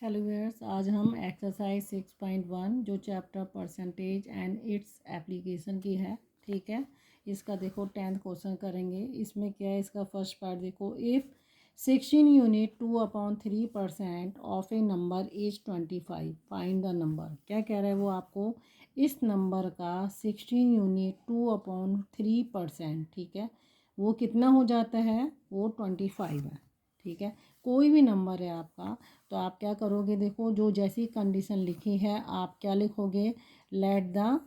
Hello viewers, आज हम exercise 6.1 जो chapter percentage and its application की है, ठीक है। इसका देखो 10th क्वेश्चन करेंगे। इसमें क्या है, इसका फर्स्ट पार्ट देखो। If 16 unit 2/3% of A number is 25, find the number. क्या कह रहा है वो आपको, इस नंबर का 16 यूनिट 2/3%, ठीक है, वो कितना हो जाता है, वो 25 है, ठीक है। कोई भी नंबर है आपका, तो आप क्या करोगे, देखो जो जैसी कंडीशन लिखी है आप क्या लिखोगे, let the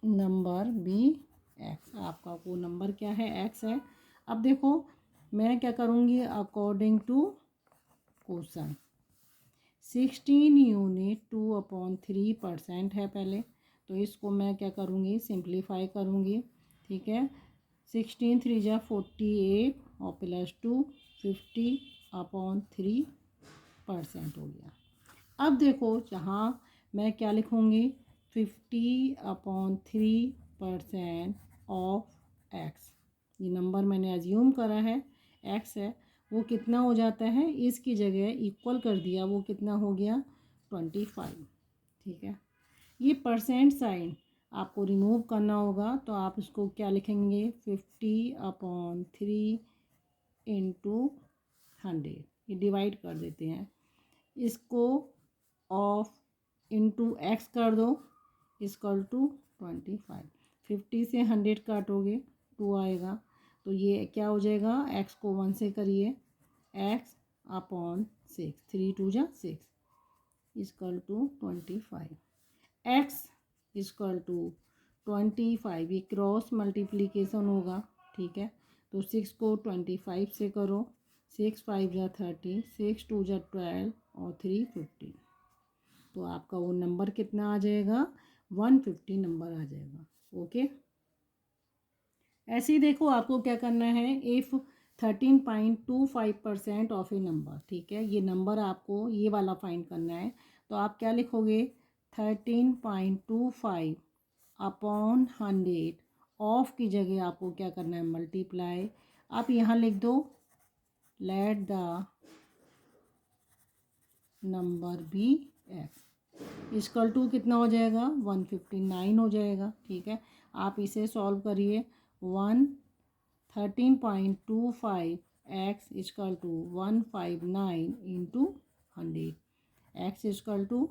number be x. आपका वो नंबर क्या है, एक्स है। अब देखो मैं क्या करूँगी, अकॉर्डिंग टू क्वेश्चन 16 यूनिट 2/3% है पहले, तो इसको मैं क्या करूँगी, सिंप्लीफाई करूँगी, ठीक है। 16 3 जा 48 और +2 50/3% हो गया। अब देखो यहाँ मैं क्या लिखूँगी, 50/3% ऑफ एक्स। ये नंबर मैंने अज्यूम करा है एक्स है, वो कितना हो जाता है, इसकी जगह इक्वल कर दिया, वो कितना हो गया 25, ठीक है। ये परसेंट साइन आपको रिमूव करना होगा, तो आप इसको क्या लिखेंगे, 50/3 इंटू 100, ये डिवाइड कर देते हैं। इसको ऑफ इंटू एक्स कर दो, इक्वल टू 25। 50 से 100 काटोगे 2 आएगा, तो ये क्या हो जाएगा, एक्स को 1 से करिए, x/6, 3 2 जा 6 equal to 25। X equal to 25, ये क्रॉस मल्टीप्लिकेशन होगा, ठीक है। तो 6 को 25 से करो, 6 5 जा 30, 6 2 जा 12 और 3 15, तो आपका वो नंबर कितना आ जाएगा, 150 नंबर आ जाएगा, ओके। ऐसे ही देखो आपको क्या करना है, इफ़ 13.25% ऑफ ए नंबर, ठीक है, ये नंबर आपको ये वाला फाइंड करना है, तो आप क्या लिखोगे, 13.25 अपॉन 100, ऑफ की जगह आपको क्या करना है, मल्टीप्लाई। आप यहाँ लिख दो, let the number be x, equal to कितना हो जाएगा, 159 हो जाएगा, ठीक है। आप इसे सॉल्व करिए, 13.25 x equal to 159 into 100, x equal to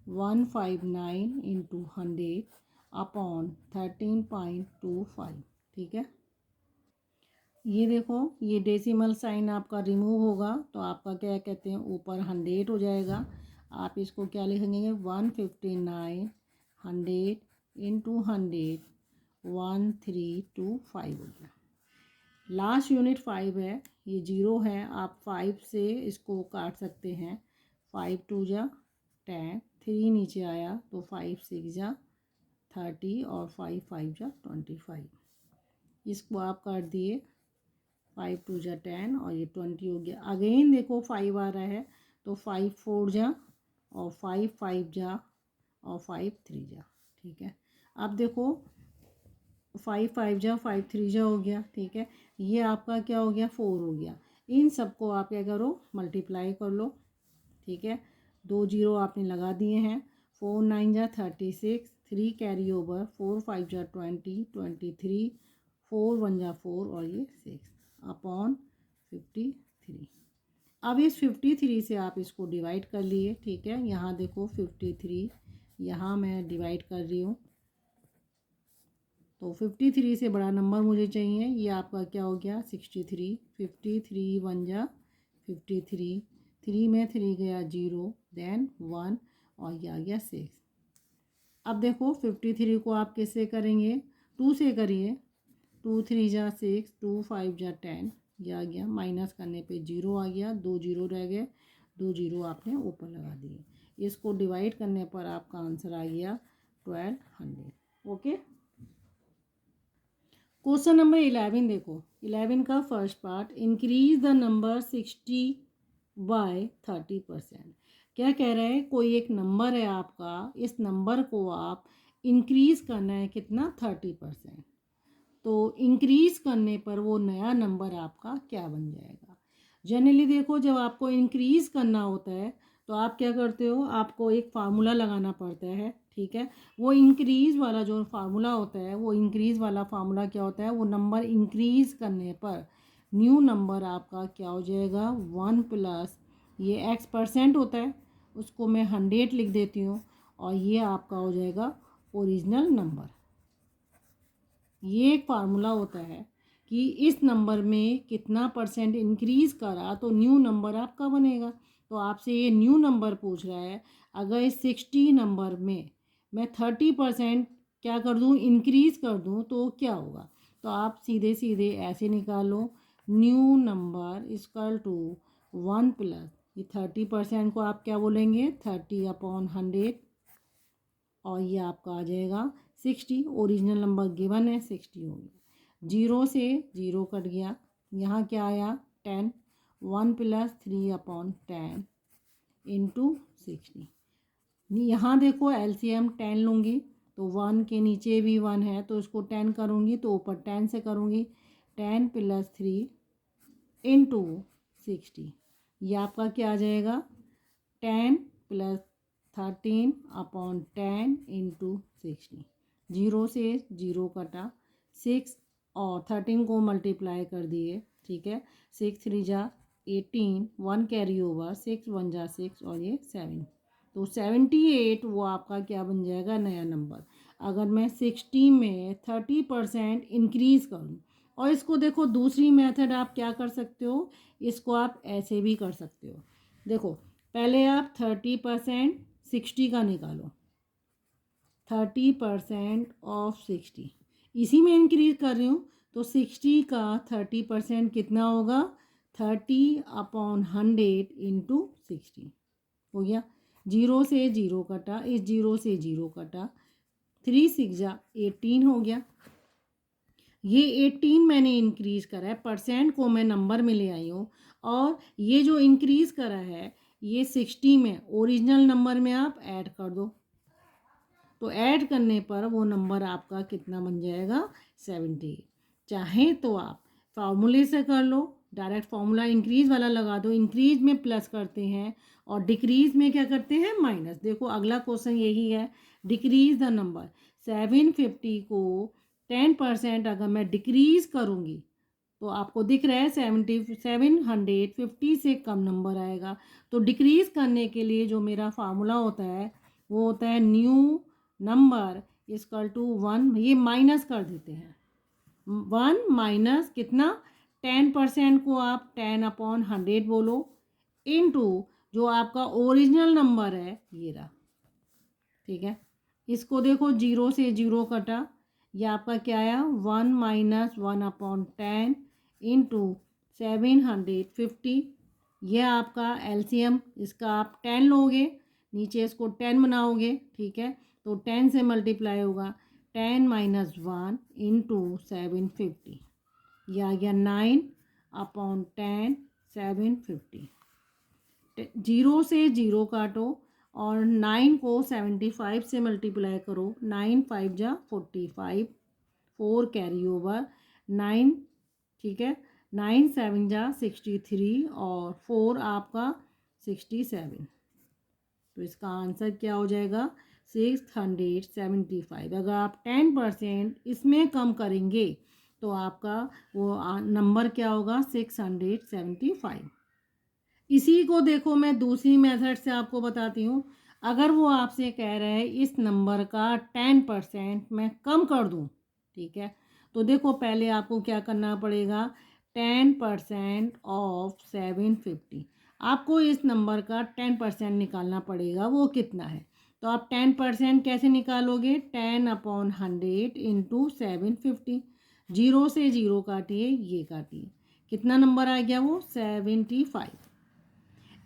159 into 100 upon 13.25, ठीक है। ये देखो, ये डेसिमल साइन आपका रिमूव होगा, तो आपका क्या कहते हैं, ऊपर 100 हो जाएगा। आप इसको क्या लिखेंगे, 159 100 इंटू 100 1325 हो गया। लास्ट यूनिट 5 है, ये 0 है, आप 5 से इसको काट सकते हैं, 5 2 जा 10, 3 नीचे आया तो 5 6 जा 30 और 5 5 जा 25, इसको आप काट दिए, 5 2 जा 10 और ये 20 हो गया। अगेन देखो 5 आ रहा है, तो 5 4 जा और 5 5 जा और 5 3 जा, ठीक है। अब देखो 5 5 जा 5 3 जा हो गया, ठीक है। ये आपका क्या हो गया, 4 हो गया। इन सबको आप क्या करो, मल्टीप्लाई कर लो, ठीक है। 2 0 आपने लगा दिए हैं, 4 9 जा 36, 3 कैरी ओवर, 4 5 जा 20 23, 4 1 जा 4 और ये 6 अपॉन 53। अब इस 53 से आप इसको डिवाइड कर लिए, ठीक है। यहाँ देखो 53, यहाँ मैं डिवाइड कर रही हूँ, तो 53 से बड़ा नंबर मुझे चाहिए, ये आपका क्या हो गया, 63। 53 1 जा 53, 3 में 3 गया 0, देन 1 और ये आ गया 6। अब देखो 53 को आप किससे करेंगे, 2 से करिए, 2 3 जा 6, 2 5 जा 10, ये आ गया, माइनस करने पे 0 आ गया, 2 0 रह गए, 2 0 आपने ऊपर लगा दिए। इसको डिवाइड करने पर आपका आंसर आ गया 1200, ओके। क्वेश्चन नंबर 11 देखो, 11 का first part, increase the number 60 by 30%। क्या कह रहा है, कोई एक नंबर है आपका, इस नंबर को आप इंक्रीज करना है, कितना, 30%। तो इंक्रीज करने पर वो नया नंबर आपका क्या बन जाएगा। जनरली देखो जब आपको इंक्रीज़ करना होता है तो आप क्या करते हो, आपको एक फार्मूला लगाना पड़ता है, ठीक है। वो इंक्रीज़ वाला जो फार्मूला होता है, वो इंक्रीज़ वाला फार्मूला क्या होता है, वो नंबर इंक्रीज़ करने पर न्यू नंबर आपका क्या हो जाएगा, 1 प्लस ये x% होता है, उसको मैं 100 लिख देती हूँ, और ये आपका हो जाएगा ओरिजिनल नंबर। ये एक फार्मूला होता है कि इस नंबर में कितना परसेंट इंक्रीज़ करा तो न्यू नंबर आपका बनेगा। तो आपसे ये न्यू नंबर पूछ रहा है, अगर इस 60 नंबर में मैं 30% क्या कर दूँ, इंक्रीज़ कर दूँ तो क्या होगा। तो आप सीधे सीधे ऐसे निकालो, new number equal to 1 plus ये 30% को आप क्या बोलेंगे, 30/100, और ये आपका आ जाएगा 60। ओरिजिनल नंबर गिवन है 60 हो गया। 0 से 0 कट गया, यहाँ क्या आया 10, 1 प्लस 3/10 इंटू 60। यहाँ देखो एलसीएम 10 लूँगी तो 1 के नीचे भी 1 है तो इसको 10 करूँगी तो ऊपर 10 से करूँगी, 10 प्लस 3 इंटू 60, ये आपका क्या आ जाएगा 10 प्लस 13/10 इंटू 60। 0 से 0 कटा, 6 और 13 को मल्टीप्लाई कर दिए, ठीक है। 6 3 जा 18, 1 कैरी ओवर, 6 1 जा 6 और ये 7, तो 78 वो आपका क्या बन जाएगा, नया नंबर। अगर मैं 60 में 30% इंक्रीज़ करूँ, और इसको देखो दूसरी मेथड आप क्या कर सकते हो, इसको आप ऐसे भी कर सकते हो। देखो पहले आप 30% 60 का निकालो, 30% ऑफ 60 इसी में इंक्रीज कर रही हूँ, तो 60 का 30% कितना होगा, 30/100 इंटू 60 हो गया। 0 से 0 कटा, इस 0 से 0 कटा, 3 6 जा 18 हो गया। ये 18 मैंने इंक्रीज़ करा है, परसेंट को मैं नंबर में ले आई हूँ, और ये जो इंक्रीज़ करा है ये 60 में ओरिजिनल नंबर में आप ऐड कर दो, तो ऐड करने पर वो नंबर आपका कितना बन जाएगा, 70। चाहे तो आप फार्मूले से कर लो, डायरेक्ट फार्मूला इंक्रीज़ वाला लगा दो, इंक्रीज़ में प्लस करते हैं और डिक्रीज़ में क्या करते हैं, माइनस। देखो अगला क्वेश्चन यही है, डिक्रीज़ द नंबर। 750 को 10% अगर मैं डिक्रीज़ करूँगी तो आपको दिख रहा है 750 से कम नंबर आएगा। तो डिक्रीज़ करने के लिए जो मेरा फार्मूला होता है वो होता है न्यू नंबर इक्वल टू 1, ये माइनस कर देते हैं, 1 माइनस कितना, 10% को आप 10/100 बोलो, इनटू जो आपका ओरिजिनल नंबर है ये रहा, ठीक है। इसको देखो 0 से 0 कटा, ये आपका क्या आया, 1 माइनस 1/10 इंटू 750, यह आपका एलसीएम, इसका आप 10 लोगे, नीचे इसको 10 बनाओगे, ठीक है, तो 10 से मल्टीप्लाई होगा, 10 माइनस 1 इंटू 750, यह आ गया 9/10 750। 0 से 0 काटो और 9 को 75 से मल्टीप्लाई करो, 9 5 जा 45, 4 कैरी ओवर 9, ठीक है, 9 7 जा 63 और 4 आपका 67, तो इसका आंसर क्या हो जाएगा, 675। अगर आप 10% इसमें कम करेंगे तो आपका वो नंबर क्या होगा, 675। इसी को देखो मैं दूसरी मेथड से आपको बताती हूँ। अगर वो आपसे कह रहा है इस नंबर का 10% मैं कम कर दूँ, ठीक है, तो देखो पहले आपको क्या करना पड़ेगा, 10% ऑफ 750, आपको इस नंबर का 10% निकालना पड़ेगा, वो कितना है। तो आप 10% कैसे निकालोगे, 10/100 इंटू 750, 0 से 0 काटिए, ये काटिए, कितना नंबर आ गया, वो 75।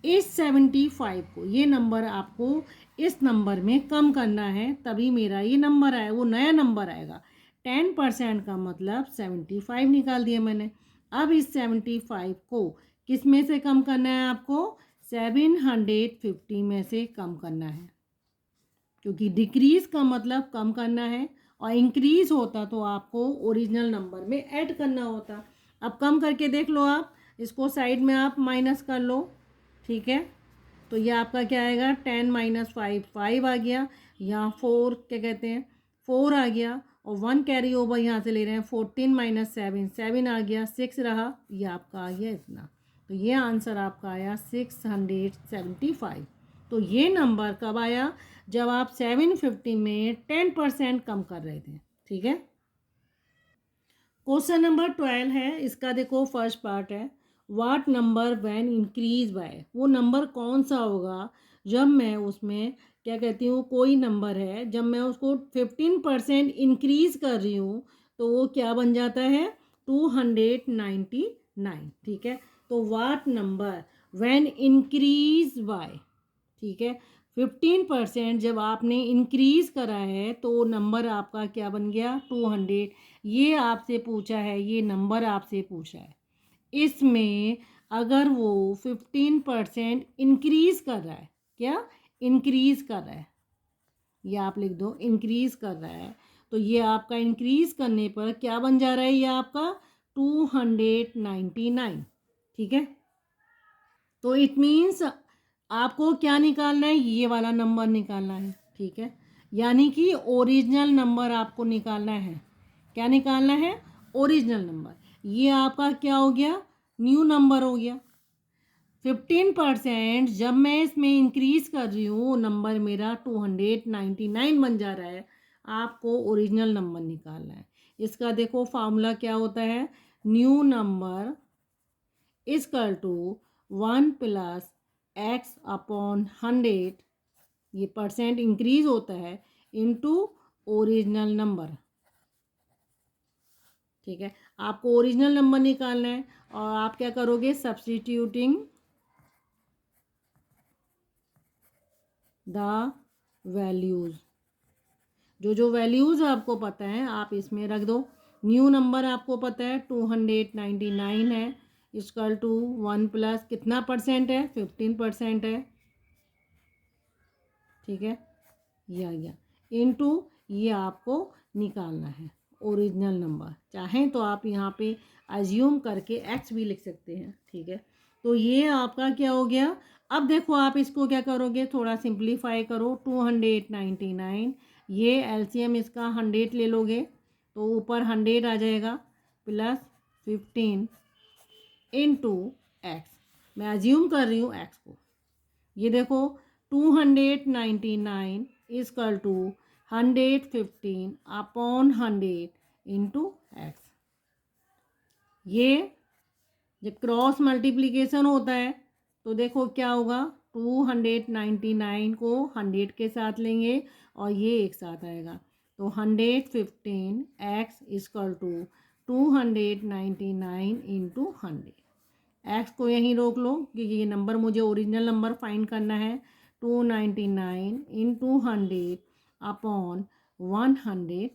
इस 75 को, ये नंबर आपको इस नंबर में कम करना है, तभी मेरा ये नंबर आया, वो नया नंबर आएगा। 10% का मतलब 75 निकाल दिया मैंने। अब इस 75 को किस में से कम करना है, आपको 750 में से कम करना है, क्योंकि डिक्रीज़ का मतलब कम करना है, और इंक्रीज़ होता तो आपको ओरिजिनल नंबर में ऐड करना होता। अब कम करके देख लो आप, इसको साइड में आप माइनस कर लो, ठीक है। तो ये आपका क्या आएगा, 10 माइनस 5 5 आ गया, यहाँ 4 क्या कहते हैं 4 आ गया, और 1 कैरी ओवर यहाँ से ले रहे हैं, 14 माइनस 7 7 आ गया, 6 रहा, ये आपका आ गया इतना। तो ये आंसर आपका आया 675। तो ये नंबर कब आया, जब आप 750 में 10% कम कर रहे थे, ठीक है। क्वेश्चन नंबर 12 है, इसका देखो फर्स्ट पार्ट है, what number when increase by, वो नंबर कौन सा होगा जब मैं उसमें क्या कहती हूँ, कोई नंबर है जब मैं उसको 15% इंक्रीज कर रही हूँ तो वो क्या बन जाता है, 299, ठीक है। तो what number when increase by, ठीक है, 15% जब आपने इंक्रीज करा है तो नंबर आपका क्या बन गया, 200। ये आपसे पूछा है, ये नंबर आपसे पूछा है, इसमें अगर वो 15% इंक्रीज कर रहा है, क्या इंक्रीज कर रहा है, ये आप लिख दो, इंक्रीज कर रहा है, तो ये आपका इंक्रीज करने पर क्या बन जा रहा है, ये आपका 299, ठीक है। तो इट मीन्स आपको क्या निकालना है, ये वाला नंबर निकालना है, ठीक है। यानी कि ओरिजिनल नंबर आपको निकालना है, क्या निकालना है, ओरिजिनल नंबर। ये आपका क्या हो गया, न्यू नंबर हो गया। 15% जब मैं इसमें इंक्रीज कर रही हूँ, नंबर मेरा 299 बन जा रहा है। आपको ओरिजिनल नंबर निकालना है। इसका देखो फार्मूला क्या होता है, new number equal to 1 plus x upon 100, ये परसेंट इंक्रीज होता है, इनटू ओरिजिनल नंबर, ठीक है। आपको ओरिजिनल नंबर निकालना है और आप क्या करोगे, सब्स्टिट्यूटिंग द वैल्यूज़, जो वैल्यूज़ आपको पता है आप इसमें रख दो। न्यू नंबर आपको पता है 299 है, इक्वल टू 1 प्लस कितना परसेंट है, 15% है, ठीक है। ये आ गया, इनटू ये आपको निकालना है ओरिजिनल नंबर। चाहें तो आप यहाँ पे अज्यूम करके एक्स भी लिख सकते हैं, ठीक है। तो ये आपका क्या हो गया। अब देखो आप इसको क्या करोगे, थोड़ा सिंप्लीफाई करो, 299, ये एलसीएम इसका 100 ले लोगे तो ऊपर 100 आ जाएगा, प्लस 15 इनटू एक्स, मैं अज्यूम कर रही हूँ एक्स को। ये देखो 299 equal to 115 upon 100 into x. ये जब क्रॉस मल्टीप्लिकेशन होता है तो देखो क्या होगा, 299 को 100 के साथ लेंगे और ये एक साथ आएगा, तो 115 x equal to 299 into 100। X को यहीं रोक लो क्योंकि ये नंबर मुझे ओरिजिनल नंबर फाइंड करना है, 299 इंटू 100 अपॉन 115,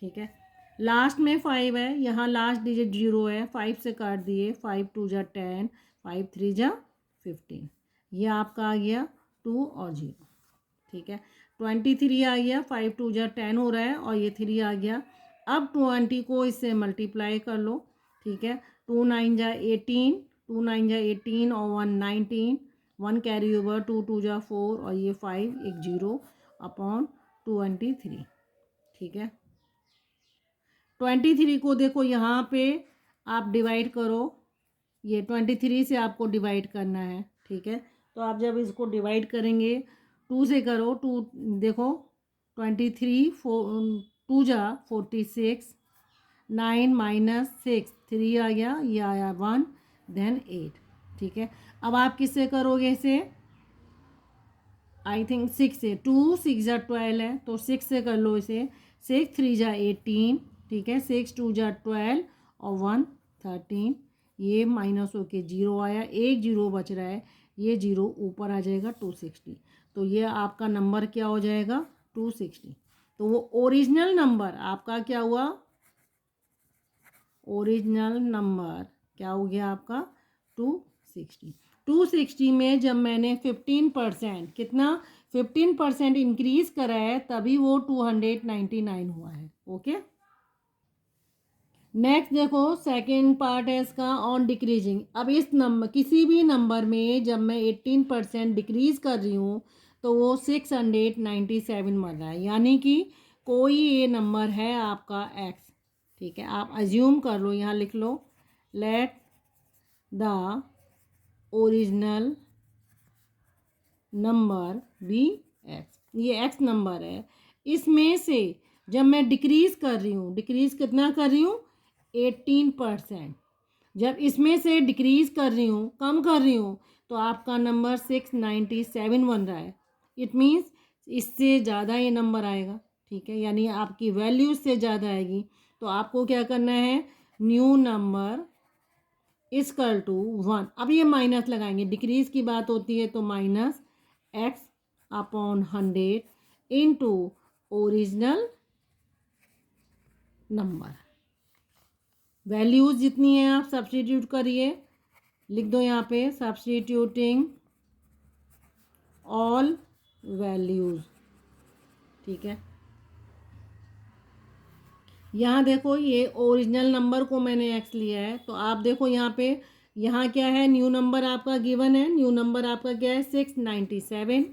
ठीक है। लास्ट में 5 है, यहाँ लास्ट डिजिट 0 है, 5 से काट दिए, 5 2 जा 10, 5 3 जा 15, ये आपका आ गया 2 और 0, ठीक है। 23 आ गया, 5 2 जा 10 हो रहा है और ये 3 आ गया। अब 20 को इससे मल्टीप्लाई कर लो, ठीक है। 2 9 जा 18, 2 9 जा 18 और 1 19, 1 कैरी ओवर, 2 2 जा 4 और ये 5 एक 0 अपॉन 23, ठीक है। 23 को देखो यहाँ पे आप डिवाइड करो, ये 23 से आपको डिवाइड करना है, ठीक है। तो आप जब इसको डिवाइड करेंगे 2 से करो, 2 देखो 23 2 जा 46, 9 माइनस 6 3 आ गया, ये आया 1 देन 8, ठीक है। अब आप किससे करोगे इसे, आई थिंक 6 से, 2 6 जा 12 है तो 6 से कर लो इसे, 6 3 जा 18, ठीक है, 6 2 जा 12 और 1 13, ये माइनस होके 0 आया, एक 0 बच रहा है, ये 0 ऊपर आ जाएगा 260, तो ये आपका नंबर क्या हो जाएगा 260। तो वो ओरिजिनल नंबर आपका क्या हुआ, ओरिजिनल नंबर क्या हो गया आपका 260। 260 में जब मैंने 15% कितना 15% इंक्रीज करा है तभी वो 299 हुआ है, ओके। नेक्स्ट देखो सेकेंड पार्ट है इसका ऑन डिक्रीजिंग। अब इस नंबर किसी भी नंबर में जब मैं 18% डिक्रीज कर रही हूँ तो वो 697 बन रहा है, यानी कि कोई ये नंबर है आपका एक्स। ठीक है, आप अज्यूम कर लो, यहाँ लिख लो let the original number be x. ये एक्स नंबर है, इसमें से जब मैं डिक्रीज कर रही हूँ, डिक्रीज कितना कर रही हूँ 18%, जब इसमें से डिक्रीज कर रही हूँ, कम कर रही हूँ, तो आपका नंबर 697 बन रहा है। इट मीन्स इससे ज़्यादा ये नंबर आएगा। ठीक है, यानी आपकी वैल्यू इससे ज़्यादा आएगी। तो आपको क्या करना है, न्यू नंबर इजकल टू 1। अब ये माइनस लगाएंगे, डिक्रीज की बात होती है तो minus x upon 100 into original number. Values जितनी है आप सब्स्टिट्यूट करिए, लिख दो यहाँ पे सब्स्टिट्यूटिंग ऑल वैल्यूज। ठीक है, यहाँ देखो ये ओरिजिनल नंबर को मैंने एक्स लिया है, तो आप देखो यहाँ पे, यहाँ क्या है, न्यू नंबर आपका गिवन है। न्यू नंबर आपका क्या है 697,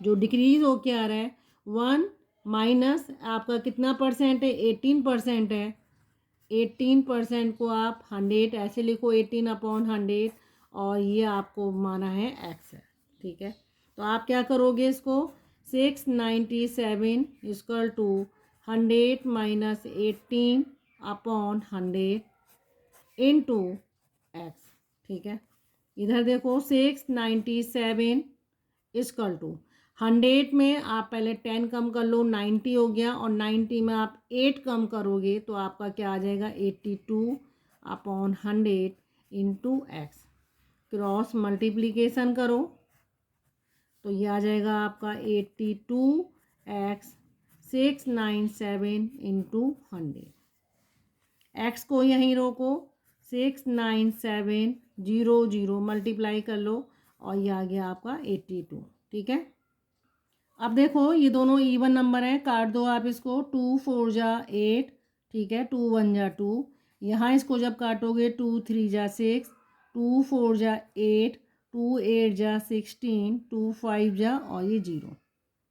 जो डिक्रीज हो के आ रहा है 1 माइनस आपका कितना परसेंट है, 18% है। 18% को आप 100 ऐसे लिखो, 18 अपॉन 100, और ये आपको माना है एक्स है। ठीक है, तो आप क्या करोगे इसको, 697 equal to 100 minus 18 upon 100 into x. ठीक है, इधर देखो 697 इक्वल टू 100 में आप पहले 10 कम कर लो, 90 हो गया, और 90 में आप 8 कम करोगे तो आपका क्या आ जाएगा 82 upon 100 into x. Cross multiplication करो तो ये आ जाएगा आपका 82 एक्स 697 इंटू 100। एक्स को यहीं रोको, 69700 मल्टीप्लाई कर लो और ये आ गया आपका 82। ठीक है, अब देखो ये दोनों इवन नंबर हैं, काट दो आप इसको, 2 4 जा 8, ठीक है, 2 1 जा 2, यहाँ इसको जब काटोगे 2 3 जा 6, 2 4 जा 8, 2 8 जा 16, 2 5 जा और ये 0।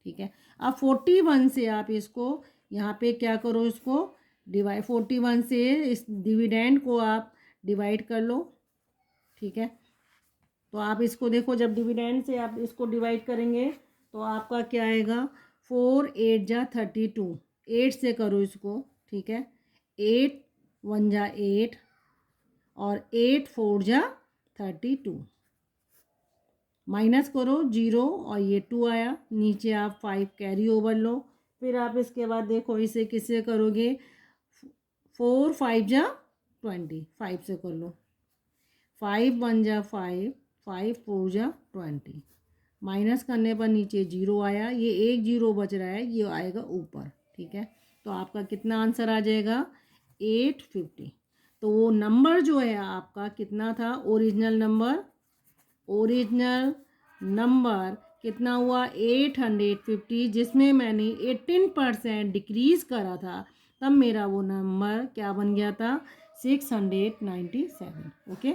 ठीक है, अब 41 से आप इसको यहाँ पे क्या करो, इसको डिवाइड, 41 से इस डिविडेंड को आप डिवाइड कर लो। ठीक है, तो आप इसको देखो, जब डिविडेंड से आप इसको डिवाइड करेंगे तो आपका क्या आएगा, 4 8 जा 32, 8 से करो इसको। ठीक है, 8 1 जा 8 और 8 4 जा 32, माइनस करो 0 और ये 2 आया, नीचे आप 5 कैरी ओवर लो। फिर आप इसके बाद देखो इसे किससे करोगे, 4 5 जा 20, 5 से कर लो, 5 1 जा 5, 5 4 जा 20, माइनस करने पर नीचे 0 आया, ये एक 0 बच रहा है, ये आएगा ऊपर। ठीक है, तो आपका कितना आंसर आ जाएगा 850। तो वो नंबर जो है आपका कितना था, ओरिजिनल नंबर, ओरिजिनल नंबर कितना हुआ 850, जिसमें मैंने 18% डिक्रीज़ करा था, तब मेरा वो नंबर क्या बन गया था 697। ओके,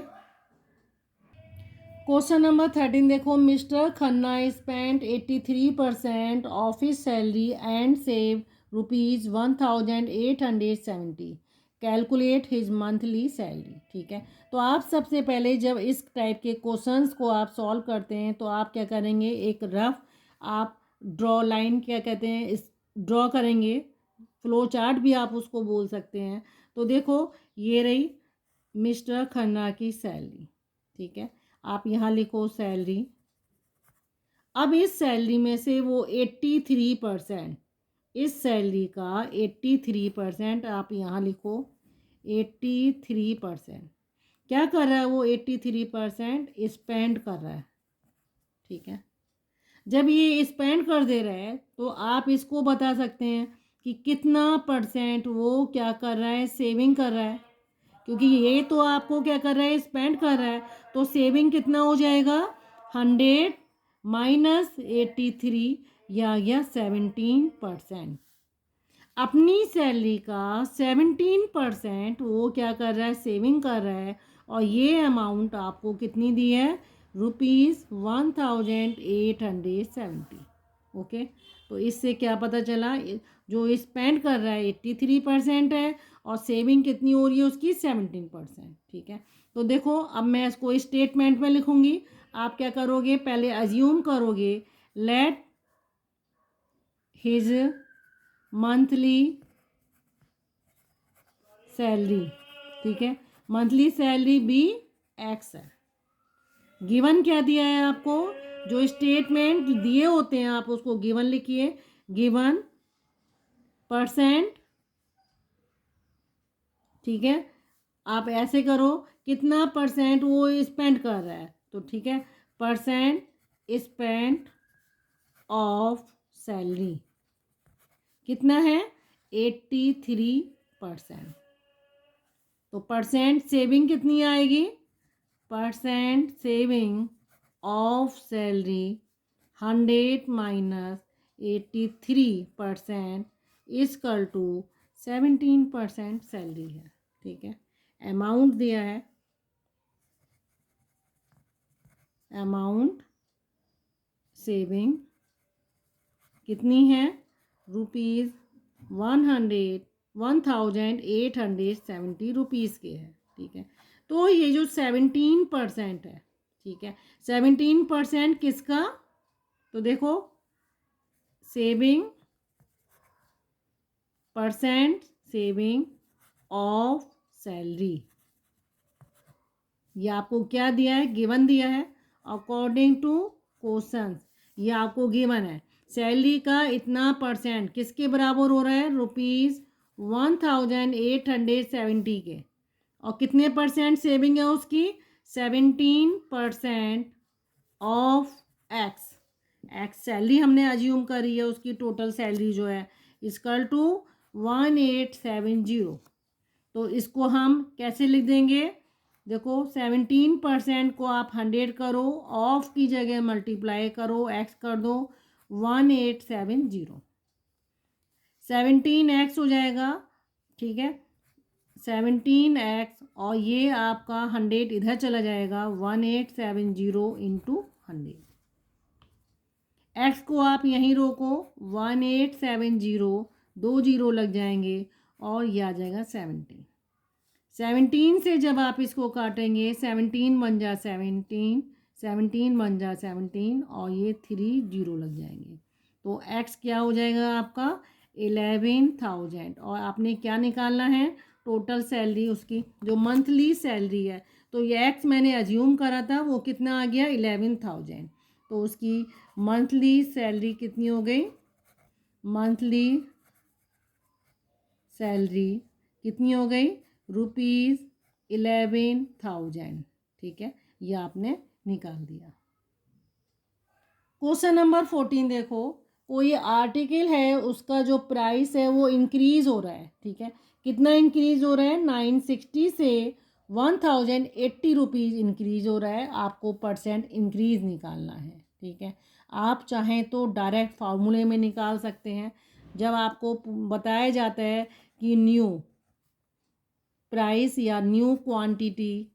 क्वेश्चन नंबर 13 देखो, mister Khanna spent 83% of his salary and save ₹1870। Calculate his monthly salary. ठीक है, तो आप सबसे पहले जब इस टाइप के क्वेश्चंस को आप सॉल्व करते हैं तो आप क्या करेंगे, एक रफ आप ड्रॉ लाइन क्या कहते हैं इस ड्रॉ करेंगे, फ्लो चार्ट भी आप उसको बोल सकते हैं। तो देखो ये रही मिस्टर खन्ना की सैलरी। ठीक है, आप यहाँ लिखो सैलरी। अब इस सैलरी में से वो 83%, इस सैलरी का 83% आप यहाँ लिखो, 83% क्या कर रहा है वो, 83% स्पेंड कर रहा है। ठीक है, जब ये स्पेंड कर दे रहा है तो आप इसको बता सकते हैं कि कितना परसेंट वो क्या कर रहा है, सेविंग कर रहा है, क्योंकि ये तो आपको क्या कर रहा है, स्पेंड कर रहा है, तो सेविंग कितना हो जाएगा 100 माइनस 83, या 17%। अपनी सैलरी का 17% वो क्या कर रहा है, सेविंग कर रहा है। और ये अमाउंट आपको कितनी दी है, ₹1870। ओके, तो इससे क्या पता चला, जो स्पेंड कर रहा है 83% है और सेविंग कितनी हो रही है उसकी, 17%। ठीक है, तो देखो अब मैं इसको स्टेटमेंट में लिखूंगी। आप क्या करोगे, पहले अज्यूम करोगे, लेट हिज मंथली सैलरी, ठीक है, मंथली सैलरी बी एक्स है। गिवन क्या दिया है आपको, जो स्टेटमेंट दिए होते हैं आप उसको गिवन लिखिए। गिवन परसेंट, ठीक है, आप ऐसे करो कितना परसेंट वो स्पेंड कर रहा है, तो ठीक है, परसेंट स्पेंड ऑफ सैलरी कितना है, 83%। तो परसेंट सेविंग कितनी आएगी, percent saving of salary 100 minus 83% equal to 17% salary है। ठीक है, अमाउंट दिया है, अमाउंट सेविंग कितनी है, ₹1870 के है। ठीक है, तो ये जो 17% है, ठीक है, 17% किसका, तो देखो saving, percent saving of salary, ये आपको क्या दिया है, गिवन दिया है। अकॉर्डिंग टू क्वेश्चन ये आपको गिवन है, सैलरी का इतना परसेंट किसके बराबर हो रहा है, ₹1870 के, और कितने परसेंट सेविंग है उसकी, 17% ऑफ एक्स। एक्स सैलरी हमने अज्यूम करी है, उसकी टोटल सैलरी जो है इक्वल टू 1870। तो इसको हम कैसे लिख देंगे, देखो 17% को आप 100 करो, ऑफ की जगह मल्टीप्लाई करो, एक्स कर दो 1870, 17x हो जाएगा। ठीक है, 17x, और ये आपका 100 इधर चला जाएगा, 1870 इंटू 100। एक्स को आप यहीं रोको, 1870, 2 जीरो लग जाएंगे और ये आ जाएगा 17। 17 से जब आप इसको काटेंगे, 17 बन जा 17, 17 बन जा 17, और ये 3 जीरो लग जाएंगे। तो एक्स क्या हो जाएगा आपका, 11,000। और आपने क्या निकालना है, टोटल सैलरी उसकी, जो मंथली सैलरी है। तो ये एक्स मैंने अज्यूम करा था, वो कितना आ गया, 11,000। तो उसकी मंथली सैलरी कितनी हो गई, मंथली सैलरी कितनी हो गई, ₹11,000। ठीक है, ये आपने निकाल दिया। क्वेश्चन नंबर 14 देखो, कोई आर्टिकल है उसका जो प्राइस है वो इंक्रीज हो रहा है। ठीक है, कितना इंक्रीज हो रहा है, 960 से 1080 इंक्रीज हो रहा है। आपको परसेंट इंक्रीज निकालना है। ठीक है, आप चाहें तो डायरेक्ट फार्मूले में निकाल सकते हैं। जब आपको बताया जाता है कि न्यू प्राइस या न्यू क्वांटिटी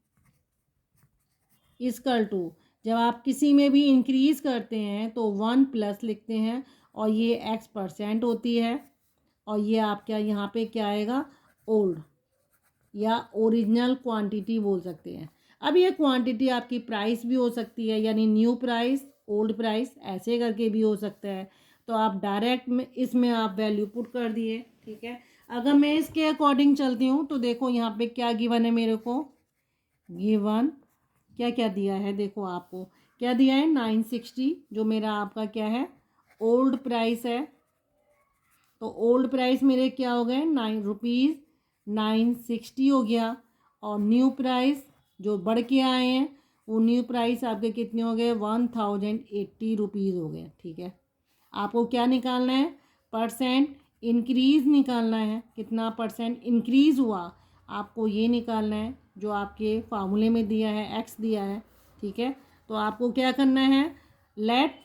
इक्वल टू, जब आप किसी में भी इंक्रीज करते हैं तो 1 प्लस लिखते हैं, और ये x% होती है, और ये आपका यहाँ पे क्या आएगा, ओल्ड या ओरिजिनल क्वांटिटी बोल सकते हैं। अब ये क्वांटिटी आपकी प्राइस भी हो सकती है, यानी न्यू प्राइस ओल्ड प्राइस ऐसे करके भी हो सकता है। तो आप डायरेक्ट में इसमें आप वैल्यू पुट कर दिए। ठीक है, अगर मैं इसके अकॉर्डिंग चलती हूँ तो देखो यहाँ पे क्या गिवन है, मेरे को गिवन क्या क्या दिया है, देखो आपको क्या दिया है, 960, जो मेरा आपका क्या है, ओल्ड प्राइस है। तो ओल्ड प्राइस मेरे क्या हो गए, ₹960 हो गया। और न्यू प्राइस जो बढ़ के आए हैं, वो न्यू प्राइस आपके कितने हो गए, ₹1080 हो गए। ठीक है, आपको क्या निकालना है, परसेंट इंक्रीज निकालना है, कितना परसेंट इंक्रीज हुआ, आपको ये निकालना है जो आपके फार्मूले में दिया है, एक्स दिया है। ठीक है, तो आपको क्या करना है, let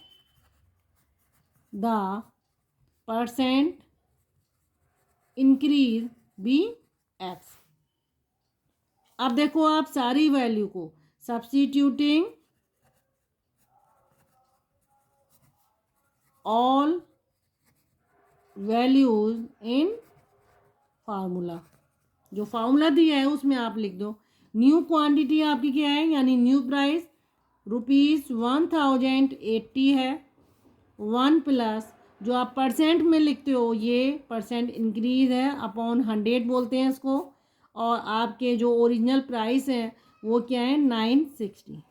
the percent increase be x. अब देखो आप सारी वैल्यू को substituting all values in formula, जो फार्मूला दिया है उसमें आप लिख दो। न्यू क्वांटिटी आपकी क्या है, यानी न्यू प्राइस ₹1080 है। 1 प्लस जो आप परसेंट में लिखते हो ये परसेंट इंक्रीज है, अपॉन 100 बोलते हैं इसको। और आपके जो ओरिजिनल प्राइस है वो क्या है 960।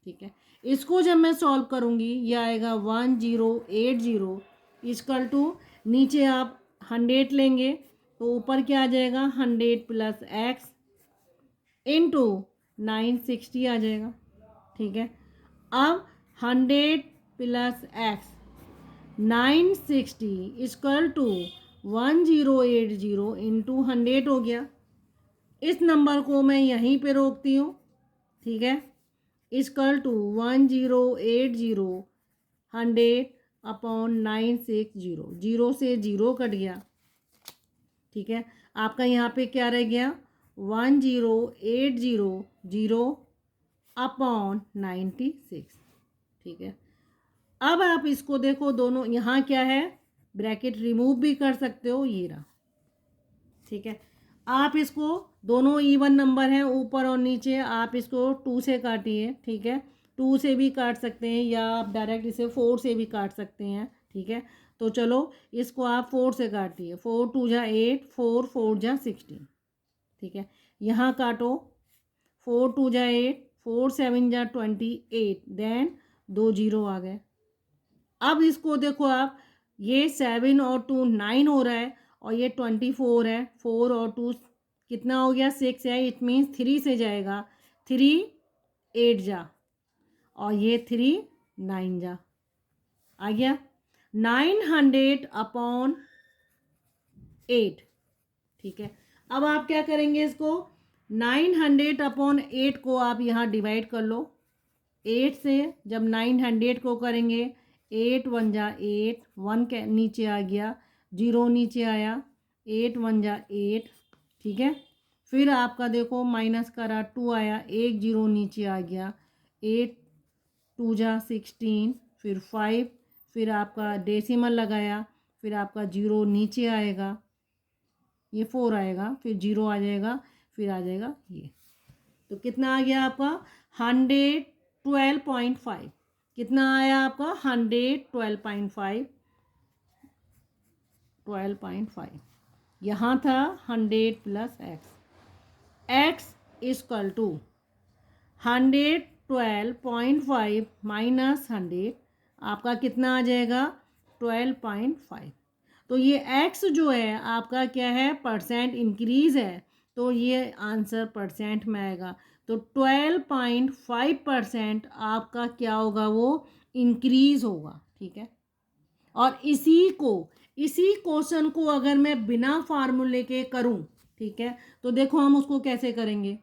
ठीक है, इसको जब मैं सॉल्व करूँगी ये आएगा 1080 इक्वल टू, नीचे आप 100 लेंगे तो ऊपर क्या आ जाएगा 100 प्लस एक्स इंटू 960 आ जाएगा। ठीक है, अब 100 plus x 960 equal to 1080 into 100 हो गया। इस नंबर को मैं यहीं पे रोकती हूँ। ठीक है, इक्वल टू 1080 100 अपॉन 960, जीरो से जीरो कट गया। ठीक है, आपका यहाँ पे क्या रह गया 1080 अपॉन 96। ठीक है, अब आप इसको देखो, दोनों यहाँ क्या है ब्रैकेट रिमूव भी कर सकते हो, ये रहा। ठीक है, आप इसको दोनों इवन नंबर हैं ऊपर और नीचे, आप इसको 2 से काटिए। ठीक है, 2 से भी काट सकते हैं या आप डायरेक्ट इसे 4 से भी काट सकते हैं। ठीक है, तो चलो इसको आप 4 से काटिए। 4 2 जा 8, 4 4 जा 16। ठीक है, यहाँ काटो 4 2 जा 8, 4 7 जा 28, देन 2 जीरो आ गए। अब इसको देखो आप, ये 7 और 2 9 हो रहा है और ये 24 है। 4 और 2 कितना हो गया 6 है, इट मीन्स 3 से जाएगा। 3 8 जा और ये 3 9 जा आ गया 900 अपॉन 8। ठीक है, अब आप क्या करेंगे, इसको 900 अपॉन 8 को आप यहाँ डिवाइड कर लो। 8 से जब 900 को करेंगे 8 1 जा 8, 1 के नीचे आ गया, 0 नीचे आया, 8 1 जा 8। ठीक है, फिर आपका देखो माइनस करा 2 आया, 1 0 नीचे आ गया, 8 2 जा 16, फिर 5, फिर आपका डेसिमल लगाया, फिर आपका 0 नीचे आएगा, ये 4 आएगा, फिर 0 आ जाएगा, फिर आ जाएगा ये। तो कितना आ गया आपका 112.5। कितना आया आपका 112.5, 12.5। यहाँ था 100 plus x, x equal to 112.5 minus 100, आपका कितना आ जाएगा 12.5। तो ये एक्स जो है आपका क्या है परसेंट इंक्रीज है, तो ये आंसर परसेंट में आएगा। तो 12.5% आपका क्या होगा वो इंक्रीज होगा। ठीक है, और इसी क्वेश्चन को अगर मैं बिना फार्मूले के करूं, ठीक है, तो देखो हम उसको कैसे करेंगे।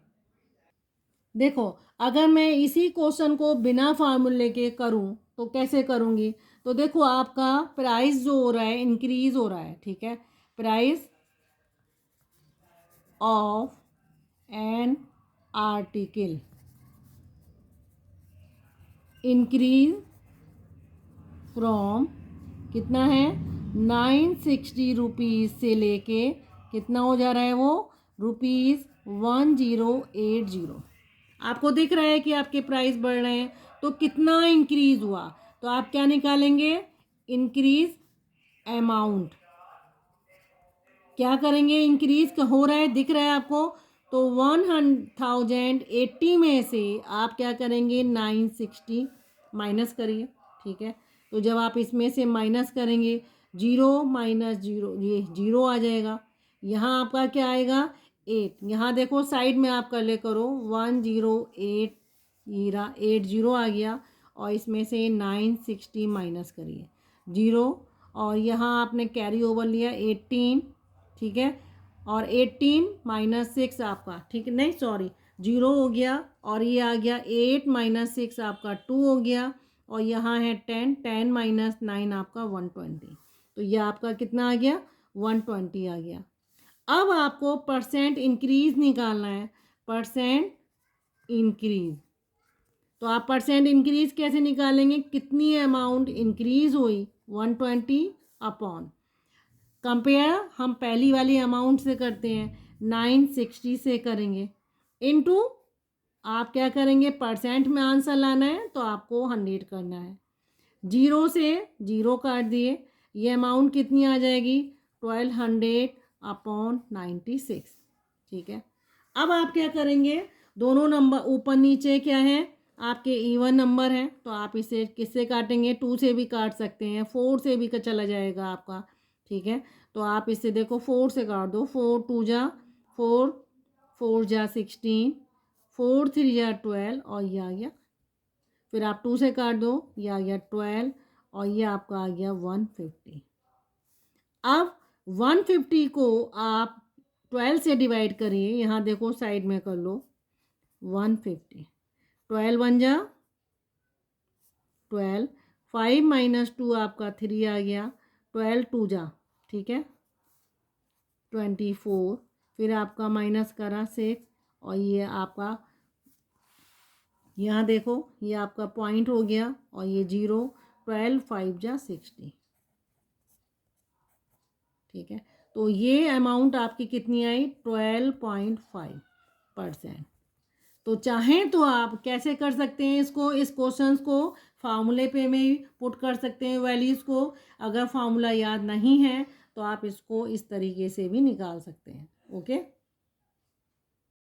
देखो अगर मैं इसी क्वेश्चन को बिना फार्मूले के करूं तो कैसे करूंगी, तो देखो आपका प्राइस जो हो रहा है इंक्रीज हो रहा है। ठीक है, price of an article increase from कितना है 960 रुपीज़ से लेके कितना हो जा रहा है वो ₹1080। आपको दिख रहा है कि आपके प्राइस बढ़ रहे हैं, तो कितना इंक्रीज हुआ, तो आप क्या निकालेंगे इंक्रीज अमाउंट। क्या करेंगे इंक्रीज हो रहा है दिख रहा है आपको, तो 1080 में से आप क्या करेंगे 960 माइनस करिए। ठीक है, तो जब आप इसमें से माइनस करेंगे 0 माइनस 0 ये 0 आ जाएगा। यहाँ आपका क्या आएगा 8, यहाँ देखो साइड में आप कर ले करो 108, ये रहा 80 आ गया, और इसमें से 960 माइनस करिए 0, और यहाँ आपने कैरी ओवर लिया 18। ठीक है, और 18 माइनस 6 आपका, ठीक है नहीं सॉरी 0 हो गया, और ये आ गया 8 माइनस 6 आपका 2 हो गया, और यहाँ है 10 10 माइनस 9 आपका 120। तो ये आपका कितना आ गया 120 आ गया। अब आपको परसेंट इंक्रीज निकालना है, परसेंट इंक्रीज। तो आप परसेंट इंक्रीज कैसे निकालेंगे, कितनी अमाउंट इंक्रीज हुई, 120 अपॉन, कंपेयर हम पहली वाली अमाउंट से करते हैं, 960 से करेंगे, इनटू आप क्या करेंगे, परसेंट में आंसर लाना है तो आपको 100 करना है। 0 से 0 काट दिए, ये अमाउंट कितनी आ जाएगी, 1200 अपॉन 96। ठीक है, अब आप क्या करेंगे, दोनों नंबर ऊपर नीचे क्या है आपके इवन नंबर हैं, तो आप इसे किससे काटेंगे, 2 से भी काट सकते हैं, 4 से भी चला जाएगा आपका। ठीक है, तो आप इसे देखो 4 से काट दो, 4 2 जा 4, 4 जा 16, 4 3 जा 12 और ये आ गया। फिर आप 2 से काट दो, ये आ गया 12 और ये आपका आ गया 150। अब 150 को आप 12 से डिवाइड करिए, यहाँ देखो साइड में कर लो, 150, 12 1 जा 12, 5 माइनस 2 आपका 3 आ गया, 12 2 जा, ठीक है 24, फिर आपका माइनस करा 6 और ये आपका यहाँ देखो ये आपका पॉइंट हो गया और ये 0, 12 5 जा 60। ठीक है, तो ये अमाउंट आपकी कितनी आई, 12.5%। तो चाहें तो आप कैसे कर सकते हैं इसको, इस क्वेश्चंस को फार्मूले पे में पुट कर सकते हैं वैल्यूज़ को। अगर फार्मूला याद नहीं है तो आप इसको इस तरीके से भी निकाल सकते हैं। ओके।